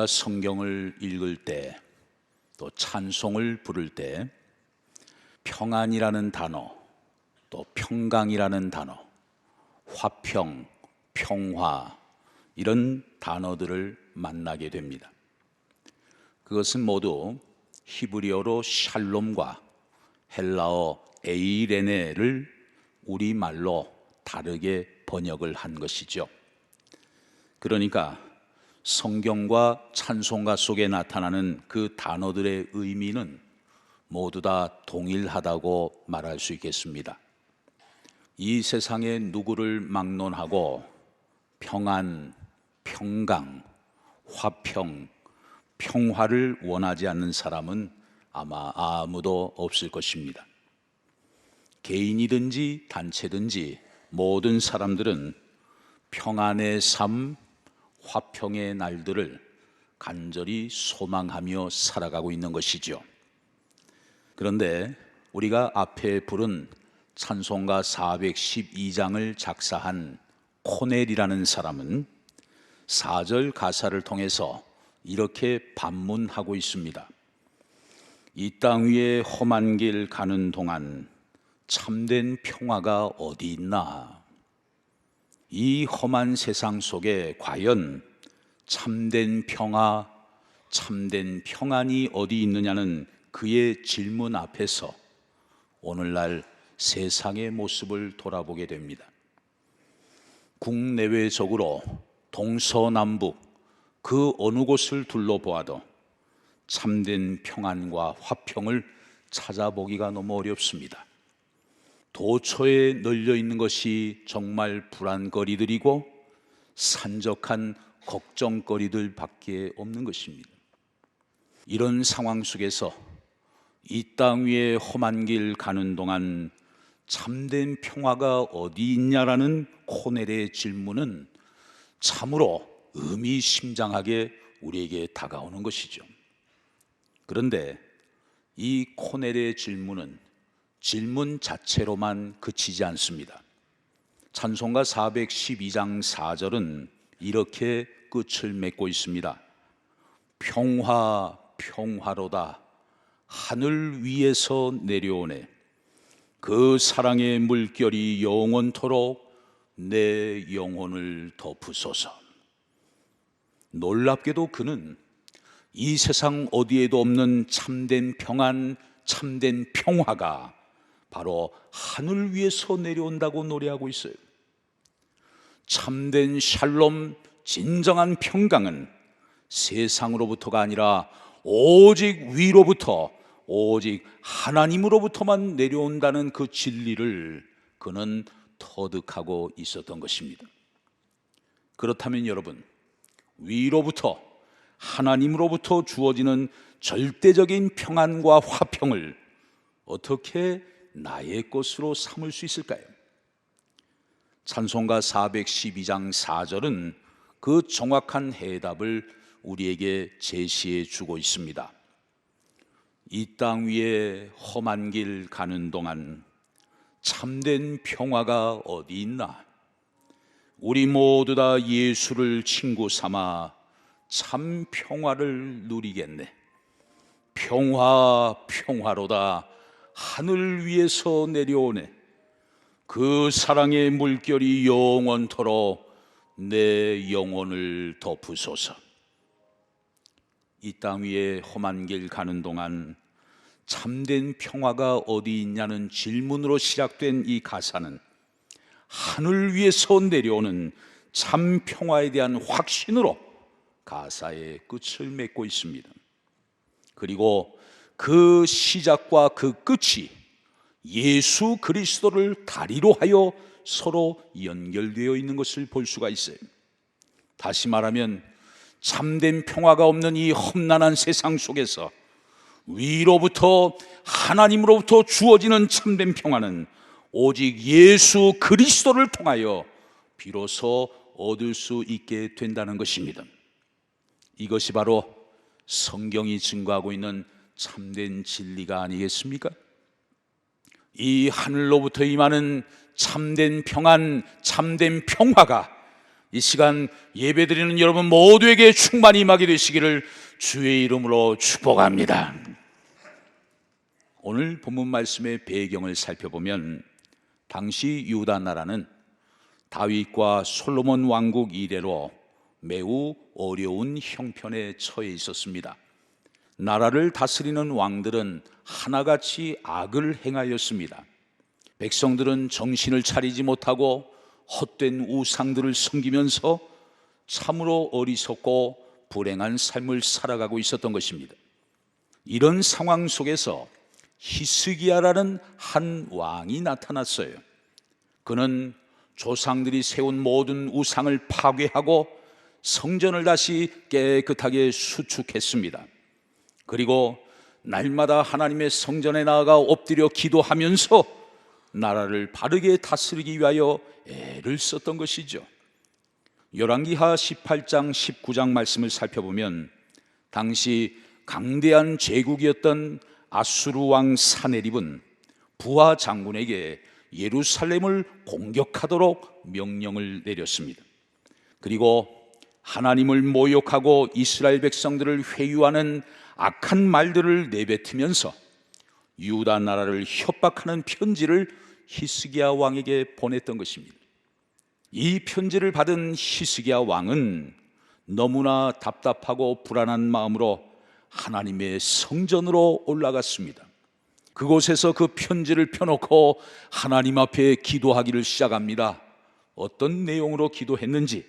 우리가 성경을 읽을 때, 또 찬송을 부를 때 평안이라는 단어, 또 평강이라는 단어, 화평, 평화 이런 단어들을 만나게 됩니다. 그것은 모두 히브리어로 샬롬과 헬라어 에이레네를 우리말로 다르게 번역을 한 것이죠. 그러니까 성경과 찬송가 속에 나타나는 그 단어들의 의미는 모두 다 동일하다고 말할 수 있겠습니다. 이 세상에 누구를 막론하고 평안, 평강, 화평, 평화를 원하지 않는 사람은 아마 아무도 없을 것입니다. 개인이든지 단체든지 모든 사람들은 평안의 삶, 화평의 날들을 간절히 소망하며 살아가고 있는 것이죠. 그런데 우리가 앞에 부른 찬송가 412장을 작사한 코넬이라는 사람은 4절 가사를 통해서 이렇게 반문하고 있습니다. 이 땅 위에 험한 길 가는 동안 참된 평화가 어디 있나? 이 험한 세상 속에 과연 참된 평화, 참된 평안이 어디 있느냐는 그의 질문 앞에서 오늘날 세상의 모습을 돌아보게 됩니다. 국내외적으로 동서남북 그 어느 곳을 둘러보아도 참된 평안과 화평을 찾아보기가 너무 어렵습니다. 도처에 널려 있는 것이 정말 불안거리들이고 산적한 걱정거리들밖에 없는 것입니다. 이런 상황 속에서 이 땅 위에 험한 길 가는 동안 참된 평화가 어디 있냐라는 코넬의 질문은 참으로 의미심장하게 우리에게 다가오는 것이죠. 그런데 이 코넬의 질문은 질문 자체로만 그치지 않습니다. 찬송가 412장 4절은 이렇게 끝을 맺고 있습니다. 평화 평화로다 하늘 위에서 내려오네 그 사랑의 물결이 영원토록 내 영혼을 덮으소서. 놀랍게도 그는 이 세상 어디에도 없는 참된 평안, 참된 평화가 바로 하늘 위에서 내려온다고 노래하고 있어요. 참된 샬롬, 진정한 평강은 세상으로부터가 아니라 오직 위로부터, 오직 하나님으로부터만 내려온다는 그 진리를 그는 터득하고 있었던 것입니다. 그렇다면 여러분, 위로부터 하나님으로부터 주어지는 절대적인 평안과 화평을 어떻게 나의 것으로 삼을 수 있을까요? 찬송가 412장 4절은 그 정확한 해답을 우리에게 제시해 주고 있습니다. 이 땅 위에 험한 길 가는 동안 참된 평화가 어디 있나? 우리 모두 다 예수를 친구 삼아 참 평화를 누리겠네. 평화 평화로다 하늘 위에서 내려오네 그 사랑의 물결이 영원토록 내 영혼을 덮으소서. 이 땅 위에 험한 길 가는 동안 참된 평화가 어디 있냐는 질문으로 시작된 이 가사는 하늘 위에서 내려오는 참 평화에 대한 확신으로 가사의 끝을 맺고 있습니다. 그리고 그 시작과 그 끝이 예수 그리스도를 다리로 하여 서로 연결되어 있는 것을 볼 수가 있어요. 다시 말하면 참된 평화가 없는 이 험난한 세상 속에서 위로부터 하나님으로부터 주어지는 참된 평화는 오직 예수 그리스도를 통하여 비로소 얻을 수 있게 된다는 것입니다. 이것이 바로 성경이 증거하고 있는 참된 진리가 아니겠습니까? 이 하늘로부터 임하는 참된 평안, 참된 평화가 이 시간 예배드리는 여러분 모두에게 충만히 임하게 되시기를 주의 이름으로 축복합니다. 오늘 본문 말씀의 배경을 살펴보면 당시 유다 나라는 다윗과 솔로몬 왕국 이래로 매우 어려운 형편에 처해 있었습니다. 나라를 다스리는 왕들은 하나같이 악을 행하였습니다. 백성들은 정신을 차리지 못하고 헛된 우상들을 섬기면서 참으로 어리석고 불행한 삶을 살아가고 있었던 것입니다. 이런 상황 속에서 히스기야라는 한 왕이 나타났어요. 그는 조상들이 세운 모든 우상을 파괴하고 성전을 다시 깨끗하게 수축했습니다. 그리고 날마다 하나님의 성전에 나아가 엎드려 기도하면서 나라를 바르게 다스리기 위하여 애를 썼던 것이죠. 열왕기하 18장 19장 말씀을 살펴보면 당시 강대한 제국이었던 아수르 왕 사네립은 부하 장군에게 예루살렘을 공격하도록 명령을 내렸습니다. 그리고 하나님을 모욕하고 이스라엘 백성들을 회유하는 악한 말들을 내뱉으면서 유다 나라를 협박하는 편지를 히스기야 왕에게 보냈던 것입니다. 이 편지를 받은 히스기야 왕은 너무나 답답하고 불안한 마음으로 하나님의 성전으로 올라갔습니다. 그곳에서 그 편지를 펴놓고 하나님 앞에 기도하기를 시작합니다. 어떤 내용으로 기도했는지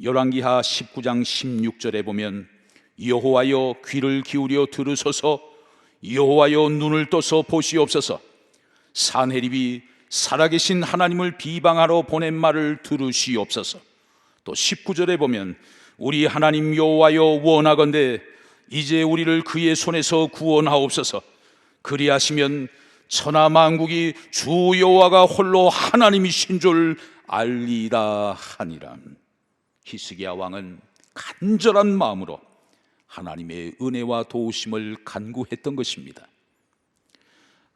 열왕기하 19장 16절에 보면 여호와여 귀를 기울여 들으소서, 여호와여 눈을 떠서 보시옵소서, 사네립이 살아계신 하나님을 비방하러 보낸 말을 들으시옵소서. 또 19절에 보면 우리 하나님 여호와여 원하건대 이제 우리를 그의 손에서 구원하옵소서. 그리하시면 천하 만국이 주 여호와가 홀로 하나님이신 줄 알리라 하니라. 히스기야 왕은 간절한 마음으로 하나님의 은혜와 도우심을 간구했던 것입니다.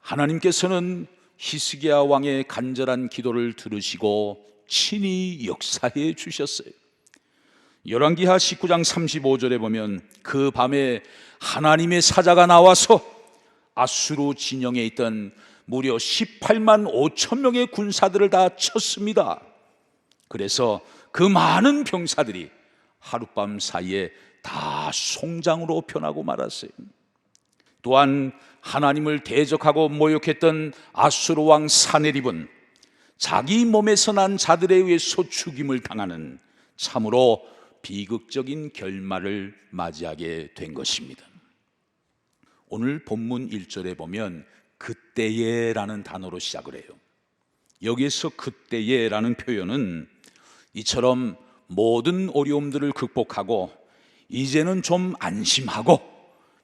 하나님께서는 히스기야 왕의 간절한 기도를 들으시고 친히 역사해 주셨어요. 열왕기하 19장 35절에 보면 그 밤에 하나님의 사자가 나와서 아수르 진영에 있던 무려 18만 5천 명의 군사들을 다 쳤습니다. 그래서 그 많은 병사들이 하룻밤 사이에 다 송장으로 변하고 말았어요. 또한 하나님을 대적하고 모욕했던 아수르 왕 사네립은 자기 몸에서 난 자들에 의해서 죽임을 당하는 참으로 비극적인 결말을 맞이하게 된 것입니다. 오늘 본문 1절에 보면 그때에 라는 단어로 시작을 해요. 여기에서 그때에 라는 표현은 이처럼 모든 어려움들을 극복하고 이제는 좀 안심하고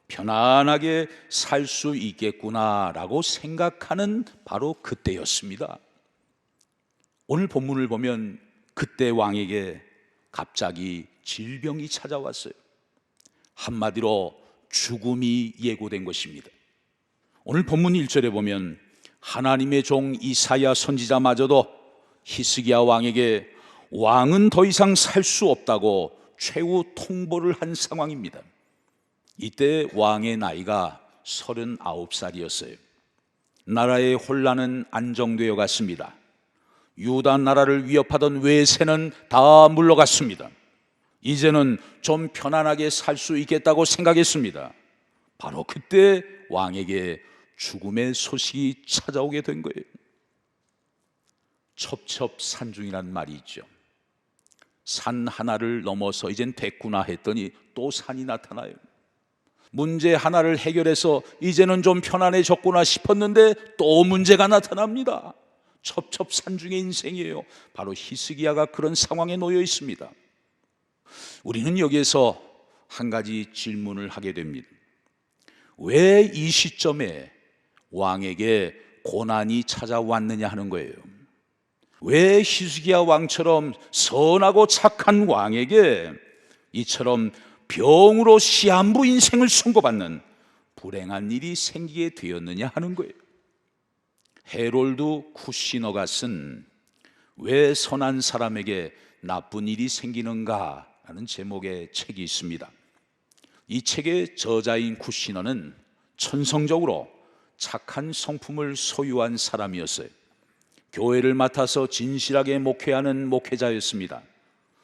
편안하게 살 수 있겠구나라고 생각하는 바로 그때였습니다. 오늘 본문을 보면 그때 왕에게 갑자기 질병이 찾아왔어요. 한마디로 죽음이 예고된 것입니다. 오늘 본문 1절에 보면 하나님의 종 이사야 선지자마저도 히스기야 왕에게 왕은 더 이상 살 수 없다고 최후 통보를 한 상황입니다. 이때 왕의 나이가 39살이었어요. 나라의 혼란은 안정되어 갔습니다. 유다 나라를 위협하던 외세는 다 물러갔습니다. 이제는 좀 편안하게 살 수 있겠다고 생각했습니다. 바로 그때 왕에게 죽음의 소식이 찾아오게 된 거예요. 첩첩산중이란 말이 있죠. 산 하나를 넘어서 이젠 됐구나 했더니 또 산이 나타나요. 문제 하나를 해결해서 이제는 좀 편안해졌구나 싶었는데 또 문제가 나타납니다. 첩첩산중의 인생이에요. 바로 히스기야가 그런 상황에 놓여 있습니다. 우리는 여기에서 한 가지 질문을 하게 됩니다. 왜 이 시점에 왕에게 고난이 찾아왔느냐 하는 거예요. 왜 히스기야 왕처럼 선하고 착한 왕에게 이처럼 병으로 시한부 인생을 선고받는 불행한 일이 생기게 되었느냐 하는 거예요. 헤롤드 쿠시너가 쓴 왜 선한 사람에게 나쁜 일이 생기는가? 라는 제목의 책이 있습니다. 이 책의 저자인 쿠시너는 천성적으로 착한 성품을 소유한 사람이었어요. 교회를 맡아서 진실하게 목회하는 목회자였습니다.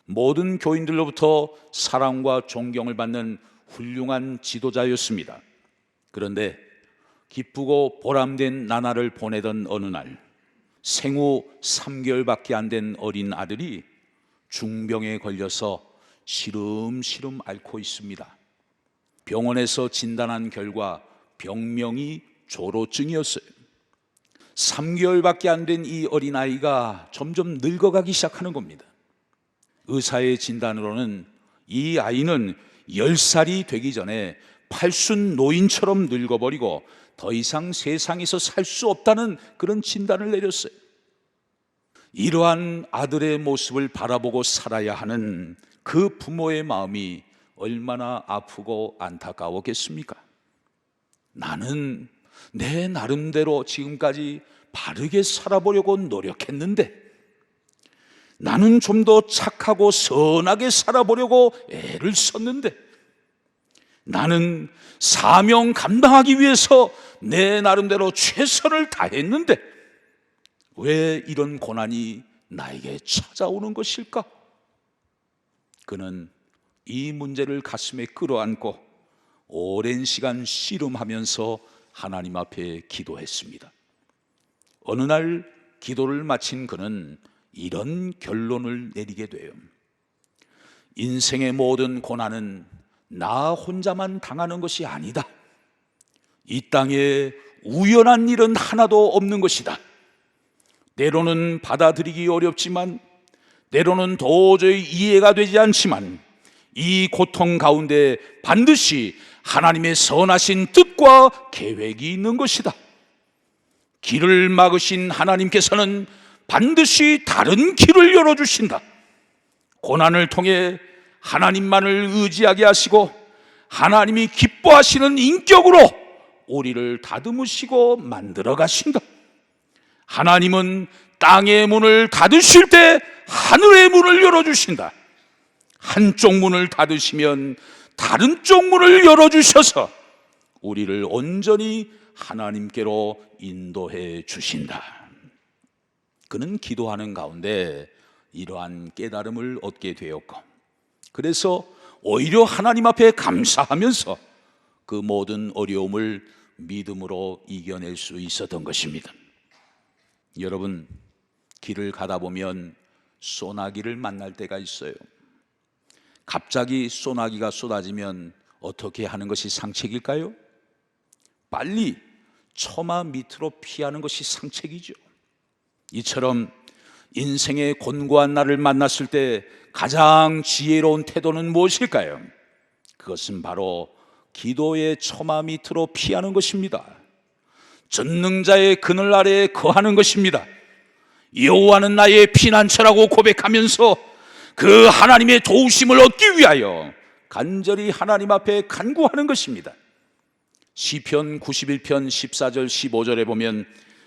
모든 교인들로부터 사랑과 존경을 받는 훌륭한 지도자였습니다. 그런데 기쁘고 보람된 나날을 보내던 어느 날, 생후 3개월밖에 안 된 어린 아들이 중병에 걸려서 시름시름 앓고 있습니다. 병원에서 진단한 결과 병명이 조로증이었어요. 3개월밖에 안 된 이 어린아이가 점점 늙어가기 시작하는 겁니다. 의사의 진단으로는 이 아이는 10살이 되기 전에 팔순 노인처럼 늙어버리고 더 이상 세상에서 살 수 없다는 그런 진단을 내렸어요. 이러한 아들의 모습을 바라보고 살아야 하는 그 부모의 마음이 얼마나 아프고 안타까웠겠습니까? 나는 내 나름대로 지금까지 바르게 살아보려고 노력했는데, 나는 좀 더 착하고 선하게 살아보려고 애를 썼는데, 나는 사명 감당하기 위해서 내 나름대로 최선을 다했는데 왜 이런 고난이 나에게 찾아오는 것일까? 그는 이 문제를 가슴에 끌어안고 오랜 시간 씨름하면서 하나님 앞에 기도했습니다. 어느 날 기도를 마친 그는 이런 결론을 내리게 돼요. 인생의 모든 고난은 나 혼자만 당하는 것이 아니다. 이 땅에 우연한 일은 하나도 없는 것이다. 때로는 받아들이기 어렵지만, 때로는 도저히 이해가 되지 않지만, 이 고통 가운데 반드시 하나님의 선하신 뜻과 계획이 있는 것이다. 길을 막으신 하나님께서는 반드시 다른 길을 열어주신다. 고난을 통해 하나님만을 의지하게 하시고 하나님이 기뻐하시는 인격으로 우리를 다듬으시고 만들어 가신다. 하나님은 땅의 문을 닫으실 때 하늘의 문을 열어주신다. 한쪽 문을 닫으시면 다른 쪽 문을 열어주셔서 우리를 온전히 하나님께로 인도해 주신다. 그는 기도하는 가운데 이러한 깨달음을 얻게 되었고, 그래서 오히려 하나님 앞에 감사하면서 그 모든 어려움을 믿음으로 이겨낼 수 있었던 것입니다. 여러분, 길을 가다 보면 소나기를 만날 때가 있어요. 갑자기 소나기가 쏟아지면 어떻게 하는 것이 상책일까요? 빨리 처마 밑으로 피하는 것이 상책이죠. 이처럼 인생의 곤고한 날을 만났을 때 가장 지혜로운 태도는 무엇일까요? 그것은 바로 기도의 처마 밑으로 피하는 것입니다. 전능자의 그늘 아래에 거하는 것입니다. 여호와는 나의 피난처라고 고백하면서 그 하나님의 도우심을 얻기 위하여 간절히 하나님 앞에 간구하는 것입니다. 시편 91편 14절 15절에 보면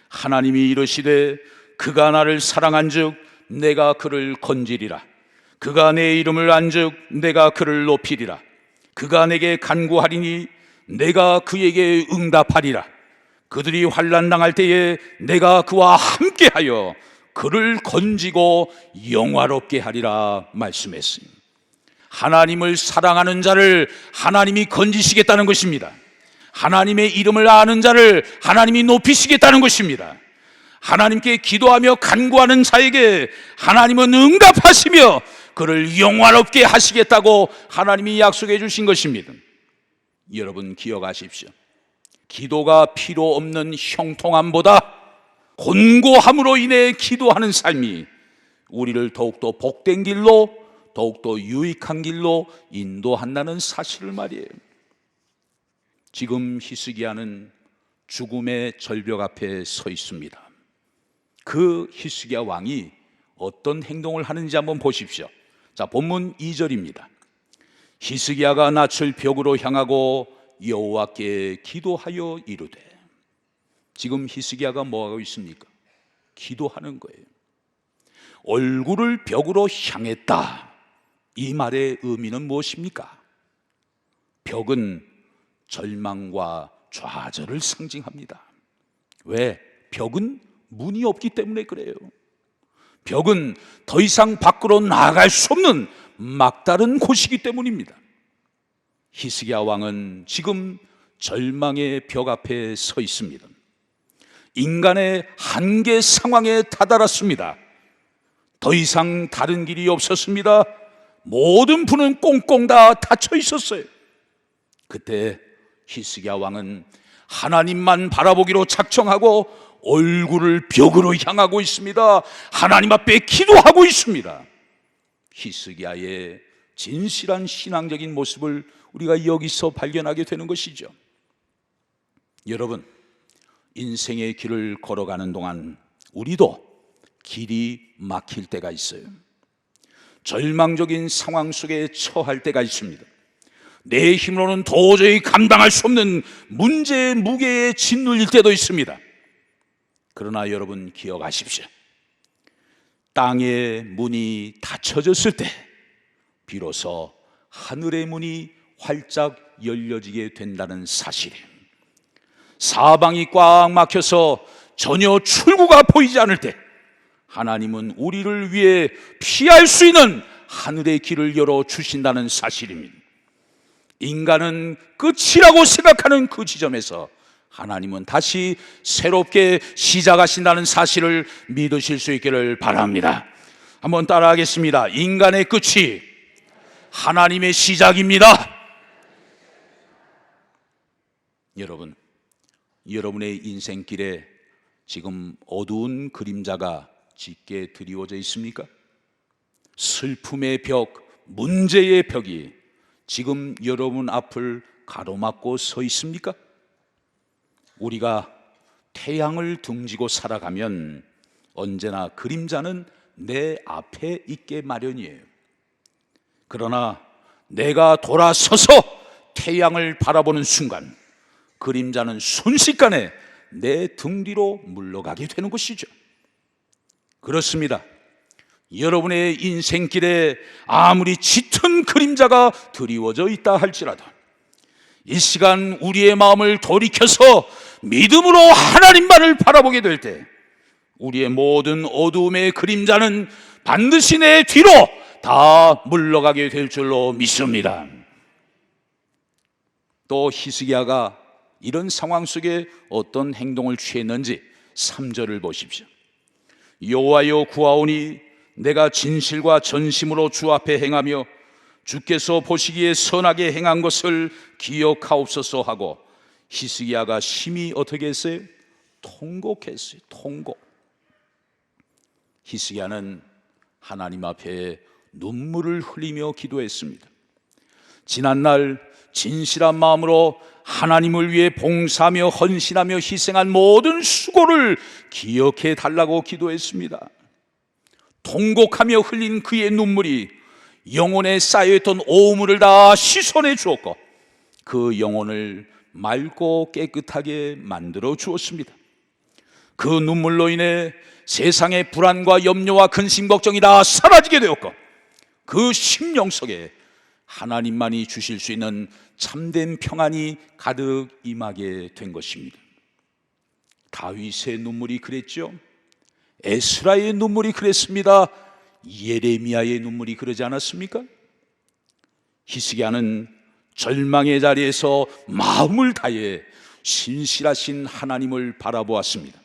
하나님이 이르시되 그가 나를 사랑한즉 내가 그를 건지리라. 그가 내 이름을 안즉 내가 그를 높이리라. 그가 내게 간구하리니 내가 그에게 응답하리라. 그들이 환난 당할 때에 내가 그와 함께하여 그를 건지고 영화롭게 하리라 말씀했습니다. 하나님을 사랑하는 자를 하나님이 건지시겠다는 것입니다. 하나님의 이름을 아는 자를 하나님이 높이시겠다는 것입니다. 하나님께 기도하며 간구하는 자에게 하나님은 응답하시며 그를 영화롭게 하시겠다고 하나님이 약속해 주신 것입니다. 여러분 기억하십시오. 기도가 필요 없는 형통함보다 곤고함으로 인해 기도하는 삶이 우리를 더욱더 복된 길로, 더욱더 유익한 길로 인도한다는 사실을 말이에요. 지금 히스기야는 죽음의 절벽 앞에 서 있습니다. 그 히스기야 왕이 어떤 행동을 하는지 한번 보십시오. 자, 본문 2절입니다. 히스기야가 낯을 벽으로 향하고 여호와께 기도하여 이르되. 지금 히스기야가 뭐하고 있습니까? 기도하는 거예요. 얼굴을 벽으로 향했다. 이 말의 의미는 무엇입니까? 벽은 절망과 좌절을 상징합니다. 왜? 벽은 문이 없기 때문에 그래요. 벽은 더 이상 밖으로 나아갈 수 없는 막다른 곳이기 때문입니다. 히스기야 왕은 지금 절망의 벽 앞에 서 있습니다. 인간의 한계 상황에 다다랐습니다. 더 이상 다른 길이 없었습니다. 모든 문은 꽁꽁 다 닫혀 있었어요. 그때 히스기야 왕은 하나님만 바라보기로 작정하고 얼굴을 벽으로 향하고 있습니다. 하나님 앞에 기도하고 있습니다. 히스기야의 진실한 신앙적인 모습을 우리가 여기서 발견하게 되는 것이죠. 여러분, 인생의 길을 걸어가는 동안 우리도 길이 막힐 때가 있어요. 절망적인 상황 속에 처할 때가 있습니다. 내 힘으로는 도저히 감당할 수 없는 문제의 무게에 짓눌릴 때도 있습니다. 그러나 여러분 기억하십시오. 땅의 문이 닫혀졌을 때 비로소 하늘의 문이 활짝 열려지게 된다는 사실이에요. 사방이 꽉 막혀서 전혀 출구가 보이지 않을 때 하나님은 우리를 위해 피할 수 있는 하늘의 길을 열어주신다는 사실입니다. 인간은 끝이라고 생각하는 그 지점에서 하나님은 다시 새롭게 시작하신다는 사실을 믿으실 수 있기를 바랍니다. 한번 따라하겠습니다. 인간의 끝이 하나님의 시작입니다. 여러분, 여러분의 인생길에 지금 어두운 그림자가 짙게 드리워져 있습니까? 슬픔의 벽, 문제의 벽이 지금 여러분 앞을 가로막고 서 있습니까? 우리가 태양을 등지고 살아가면 언제나 그림자는 내 앞에 있게 마련이에요. 그러나 내가 돌아서서 태양을 바라보는 순간 그림자는 순식간에 내 등 뒤로 물러가게 되는 것이죠. 그렇습니다. 여러분의 인생길에 아무리 짙은 그림자가 드리워져 있다 할지라도 이 시간 우리의 마음을 돌이켜서 믿음으로 하나님만을 바라보게 될 때 우리의 모든 어두움의 그림자는 반드시 내 뒤로 다 물러가게 될 줄로 믿습니다. 또 히스기야가 이런 상황 속에 어떤 행동을 취했는지 3절을 보십시오. 여호와여 구하오니 내가 진실과 전심으로 주 앞에 행하며 주께서 보시기에 선하게 행한 것을 기억하옵소서 하고 히스기야가 심히 어떻게 했어요? 통곡했어요. 통곡. 히스기야는 하나님 앞에 눈물을 흘리며 기도했습니다. 지난날 진실한 마음으로 하나님을 위해 봉사하며 헌신하며 희생한 모든 수고를 기억해 달라고 기도했습니다. 통곡하며 흘린 그의 눈물이 영혼에 쌓여있던 오물을 다 씻어내 주었고 그 영혼을 맑고 깨끗하게 만들어 주었습니다. 그 눈물로 인해 세상의 불안과 염려와 근심 걱정이 다 사라지게 되었고 그 심령 속에 하나님만이 주실 수 있는 참된 평안이 가득 임하게 된 것입니다. 다윗의 눈물이 그랬죠. 에스라의 눈물이 그랬습니다. 예레미야의 눈물이 그러지 않았습니까? 히스기야는 절망의 자리에서 마음을 다해 신실하신 하나님을 바라보았습니다.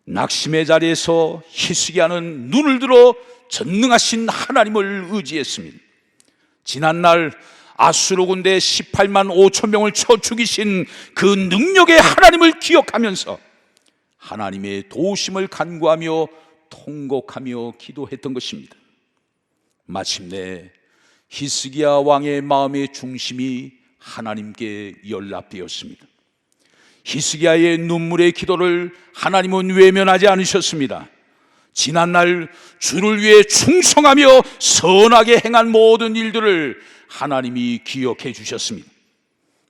낙심의 자리에서 히스기야는 눈을 들어 전능하신 하나님을 의지했습니다. 지난날 아수르 군대 18만 5천 명을 쳐 죽이신 그 능력의 하나님을 기억하면서 하나님의 도우심을 간구하며 통곡하며 기도했던 것입니다. 마침내 히스기야 왕의 마음의 중심이 하나님께 연락되었습니다. 히스기야의 눈물의 기도를 하나님은 외면하지 않으셨습니다. 지난날 주를 위해 충성하며 선하게 행한 모든 일들을 하나님이 기억해 주셨습니다.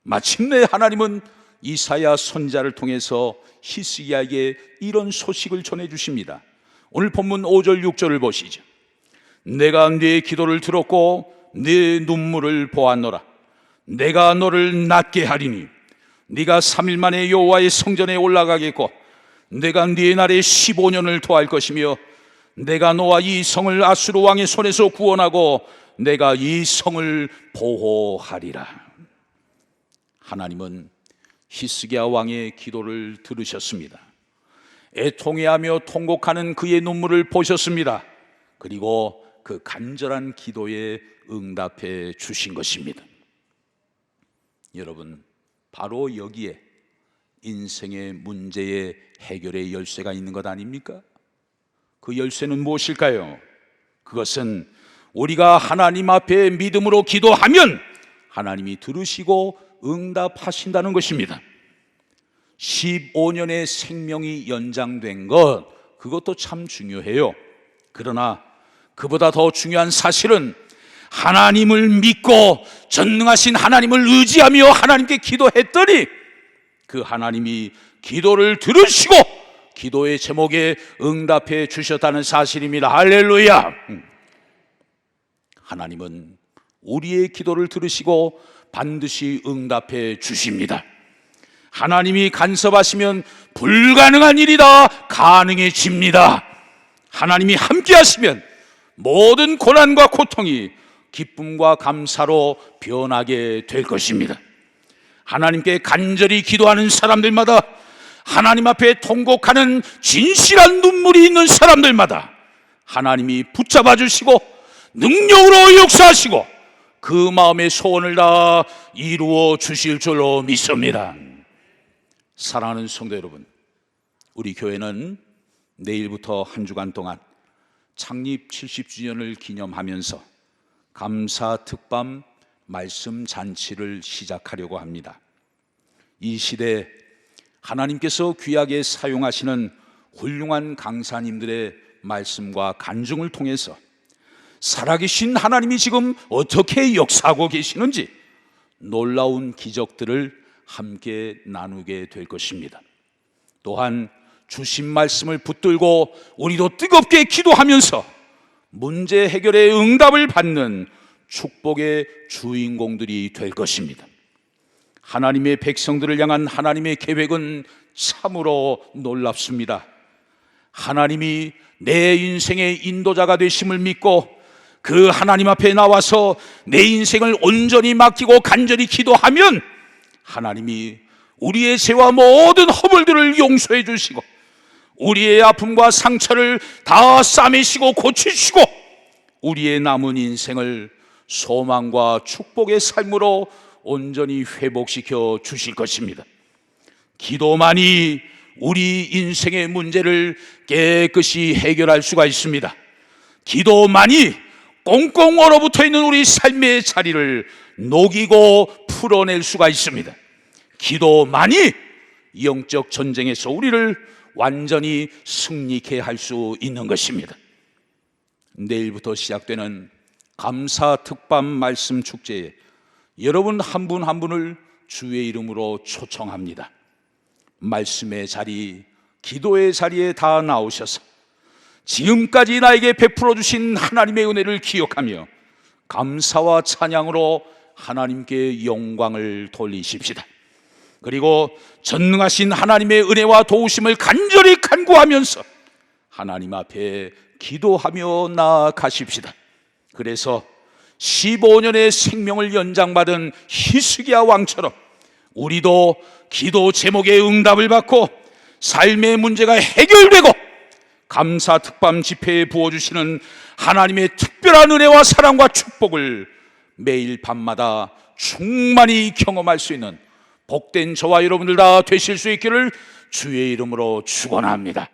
마침내 하나님은 이사야 선지자를 통해서 히스기야에게 이런 소식을 전해 주십니다. 오늘 본문 5절 6절을 보시죠. 내가 네 기도를 들었고 네 눈물을 보았노라. 내가 너를 낫게 하리니 네가 3일 만에 여호와의 성전에 올라가겠고 내가 네 날에 15년을 더할 것이며 내가 너와 이 성을 아수르 왕의 손에서 구원하고 내가 이 성을 보호하리라. 하나님은 히스기야 왕의 기도를 들으셨습니다. 애통해하며 통곡하는 그의 눈물을 보셨습니다. 그리고 그 간절한 기도에 응답해 주신 것입니다. 여러분, 바로 여기에 인생의 문제의 해결의 열쇠가 있는 것 아닙니까? 그 열쇠는 무엇일까요? 그것은 우리가 하나님 앞에 믿음으로 기도하면 하나님이 들으시고 응답하신다는 것입니다. 15년의 생명이 연장된 것, 그것도 참 중요해요. 그러나 그보다 더 중요한 사실은 하나님을 믿고 전능하신 하나님을 의지하며 하나님께 기도했더니 그 하나님이 기도를 들으시고 기도의 제목에 응답해 주셨다는 사실입니다. 할렐루야! 하나님은 우리의 기도를 들으시고 반드시 응답해 주십니다. 하나님이 간섭하시면 불가능한 일이 다 가능해집니다. 하나님이 함께 하시면 모든 고난과 고통이 기쁨과 감사로 변하게 될 것입니다. 하나님께 간절히 기도하는 사람들마다, 하나님 앞에 통곡하는 진실한 눈물이 있는 사람들마다 하나님이 붙잡아 주시고 능력으로 역사하시고 그 마음의 소원을 다 이루어 주실 줄로 믿습니다. 사랑하는 성도 여러분, 우리 교회는 내일부터 한 주간 동안 창립 70주년을 기념하면서 감사 특밤 말씀 잔치를 시작하려고 합니다. 이 시대에 하나님께서 귀하게 사용하시는 훌륭한 강사님들의 말씀과 간증을 통해서 살아계신 하나님이 지금 어떻게 역사하고 계시는지 놀라운 기적들을 함께 나누게 될 것입니다. 또한 주신 말씀을 붙들고 우리도 뜨겁게 기도하면서 문제 해결의 응답을 받는 축복의 주인공들이 될 것입니다. 하나님의 백성들을 향한 하나님의 계획은 참으로 놀랍습니다. 하나님이 내 인생의 인도자가 되심을 믿고 그 하나님 앞에 나와서 내 인생을 온전히 맡기고 간절히 기도하면 하나님이 우리의 죄와 모든 허물들을 용서해 주시고 우리의 아픔과 상처를 다 싸매시고 고치시고 우리의 남은 인생을 소망과 축복의 삶으로 온전히 회복시켜 주실 것입니다. 기도만이 우리 인생의 문제를 깨끗이 해결할 수가 있습니다. 기도만이 꽁꽁 얼어붙어 있는 우리 삶의 자리를 녹이고 풀어낼 수가 있습니다. 기도만이 영적 전쟁에서 우리를 완전히 승리케 할 수 있는 것입니다. 내일부터 시작되는 감사 특밤 말씀 축제에 여러분 한 분 한 분을 주의 이름으로 초청합니다. 말씀의 자리, 기도의 자리에 다 나오셔서 지금까지 나에게 베풀어 주신 하나님의 은혜를 기억하며 감사와 찬양으로 하나님께 영광을 돌리십시다. 그리고 전능하신 하나님의 은혜와 도우심을 간절히 간구하면서 하나님 앞에 기도하며 나아가십시다. 그래서 15년의 생명을 연장받은 히스기야 왕처럼 우리도 기도 제목의 응답을 받고 삶의 문제가 해결되고 감사 특밤 집회에 부어주시는 하나님의 특별한 은혜와 사랑과 축복을 매일 밤마다 충만히 경험할 수 있는 복된 저와 여러분들 다 되실 수 있기를 주의 이름으로 축원합니다.